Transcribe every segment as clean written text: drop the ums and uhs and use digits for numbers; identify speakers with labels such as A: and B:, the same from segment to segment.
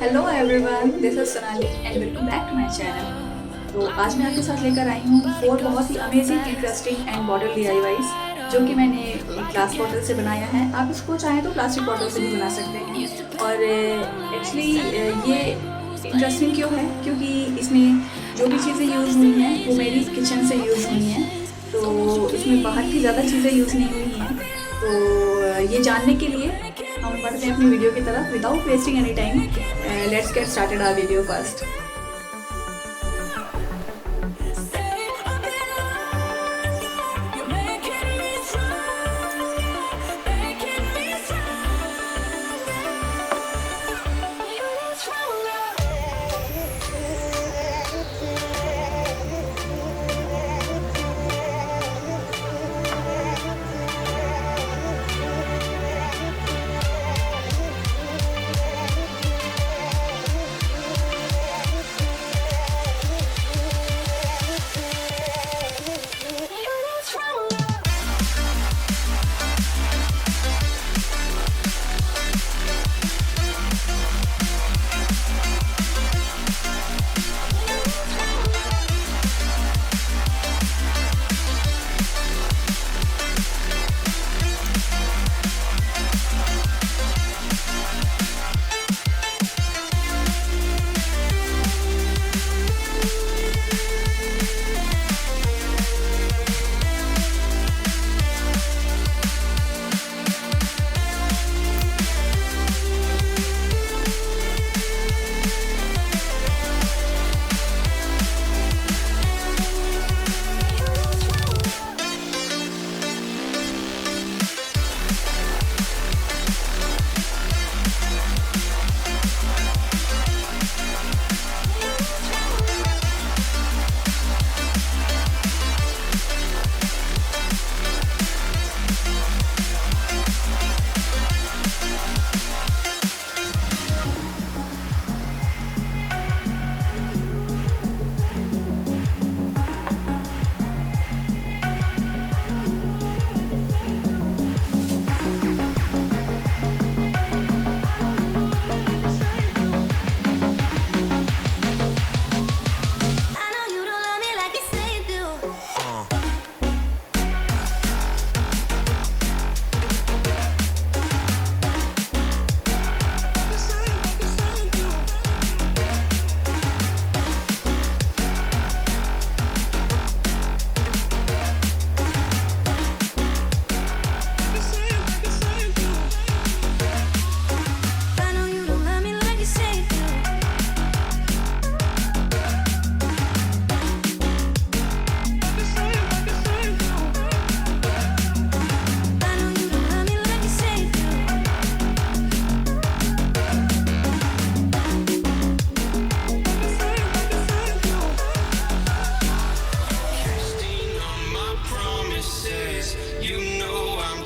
A: Hello everyone, this is Sonali and welcome back to my channel. तो आज मैं आपके साथ लेकर आई हूँ 4 बहुत ही amazing, interesting and bottle DIYs जो कि मैंने एक ग्लास बॉटल से बनाया है। आप इसको चाहें तो प्लास्टिक बॉटल से भी बना सकते हैं। और एक्चुअली ये इंटरेस्टिंग क्यों है, क्योंकि इसमें जो भी चीज़ें यूज़ हुई हैं वो मेरी किचन से यूज़ हुई हैं। तो इसमें बाहर की ज़्यादा चीज़ें यूज़ नहीं हुई हैं। तो ये जानने के लिए हम बढ़ते हैं अपनी वीडियो की तरफ without wasting any time. Let's get started our video first.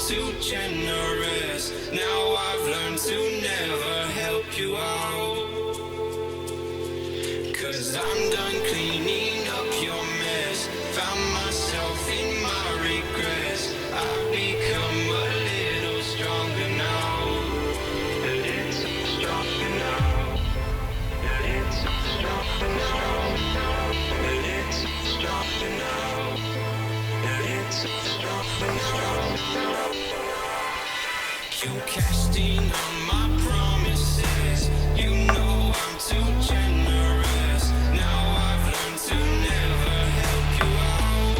B: Too generous. Now I've learned to never help you out. 'Cause I'm done cleaning up your mess. Found myself in my regrets. I've become a little stronger now. A little stronger now. A little stronger now. A little stronger now. A little stronger now. You cashed in on my promises. You know I'm too generous. Now I've learned to never help you out.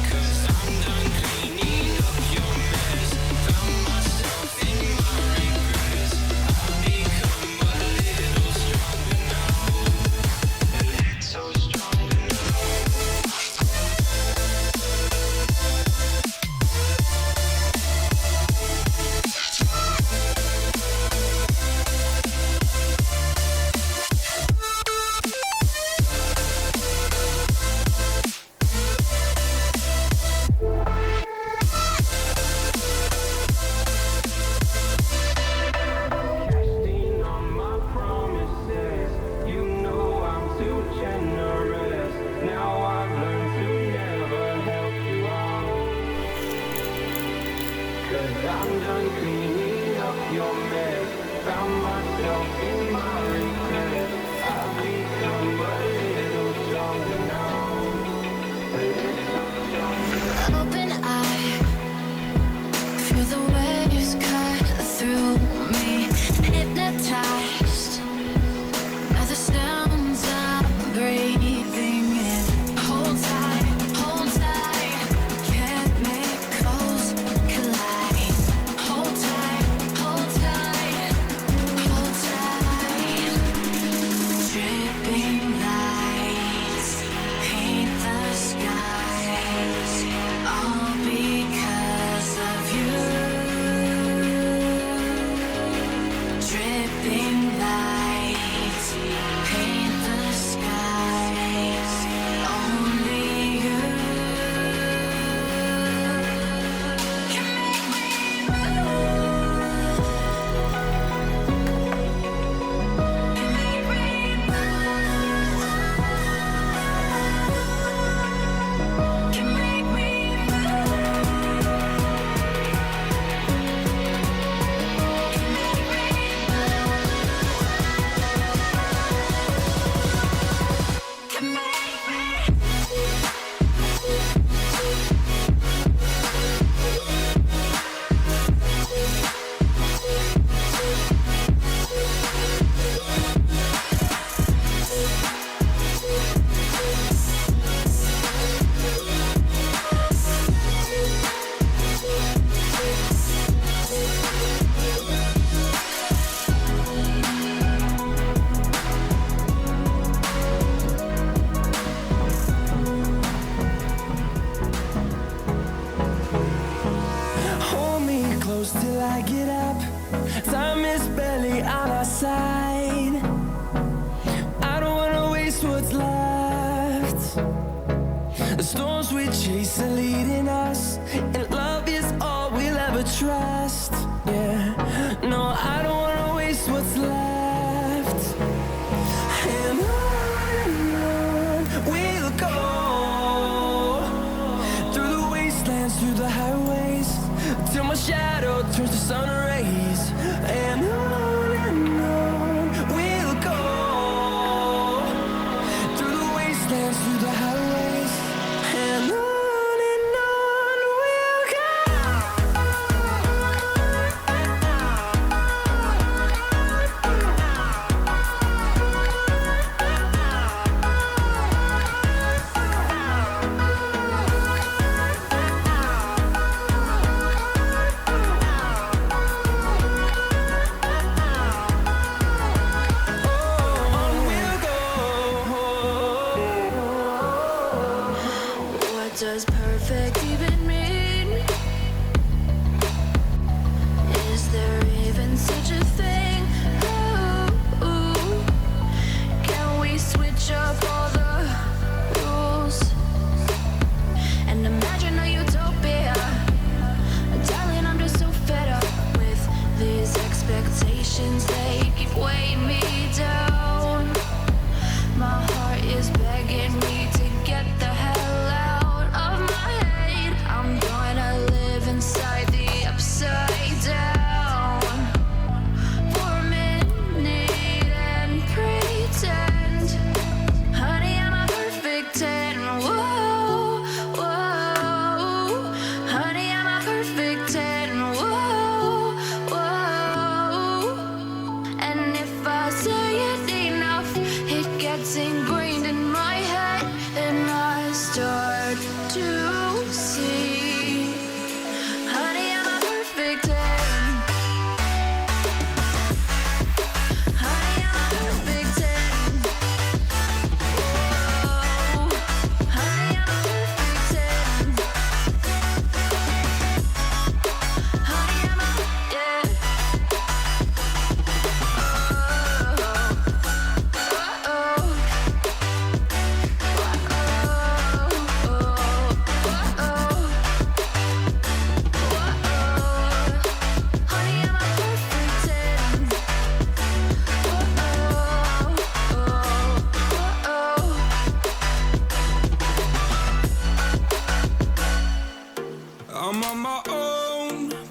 B: 'Cause I'm done cleaning up your mess. Found myself in my regrets. I've become a little stronger now. A little stronger now. I'm done cleaning up your mess. Found myself in my regret. I've become a little stronger now.
C: Open eye, feel the waves cut through me. Hypnotized by the sounds I'm breathing in. Hold tight, chemicals collide. Hold tight, hold tight, hold tight. Dripping lights paint the skies, all because of you. Dripping lights paint the skies, only you can make me move. Can make me move. Can make me
B: Hold me close till I get up. Time is barely on our side. I don't wanna waste what's left. The storms we chase are leading us, and love is all we'll ever trust. Yeah, no, I don't wanna waste what's left. And on we'll go, through the wastelands, through the highways, till my shadow turns to sun rays. And on we'll go, through the wastelands, through the highways. And on we'll go.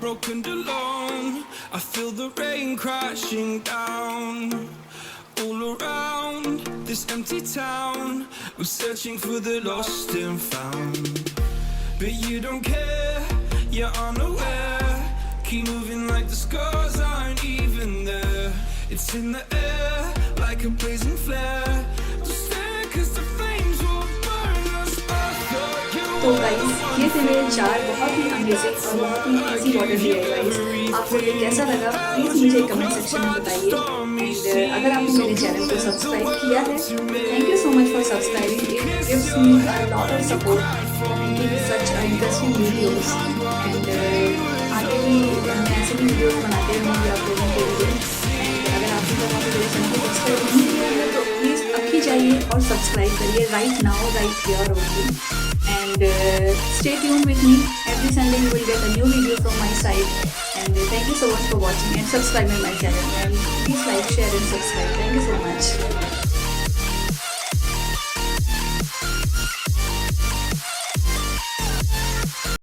B: heartbroken alone. I feel the rain crashing down all around this empty town. We're searching for the lost and found, but you don't care, you're unaware. Keep moving like the scars aren't even there. It's in the air like a blazing flare. Don't stare 'cause the flames will burn us. I thought you
A: तो guys ये थे मेरे 4 बहुत ही amazing और बहुत ही easy bottle DIYs। आपको ये कैसा लगा प्लीज़ मुझे कमेंट सेक्शन में बताइए। एंड अगर आपने मेरे चैनल को सब्सक्राइब किया है, thank you so much for subscribing. It gives me a lot of support and give such interesting videos. And आगे भी मैं ऐसे भी वीडियोस बनाते रहूँगी आप लोगों के लिए। एंड अगर आपने लोगों को मेरे चैनल को सब्सक्राइब नहीं किया है तो प्लीज़ अभी जाइए और सब्सक्राइब करिए right now, right here only. And stay tuned with me. Every Sunday you will get a new video from my side. And thank you so much for watching and subscribing my channel. And please like, share and subscribe. Thank you so much.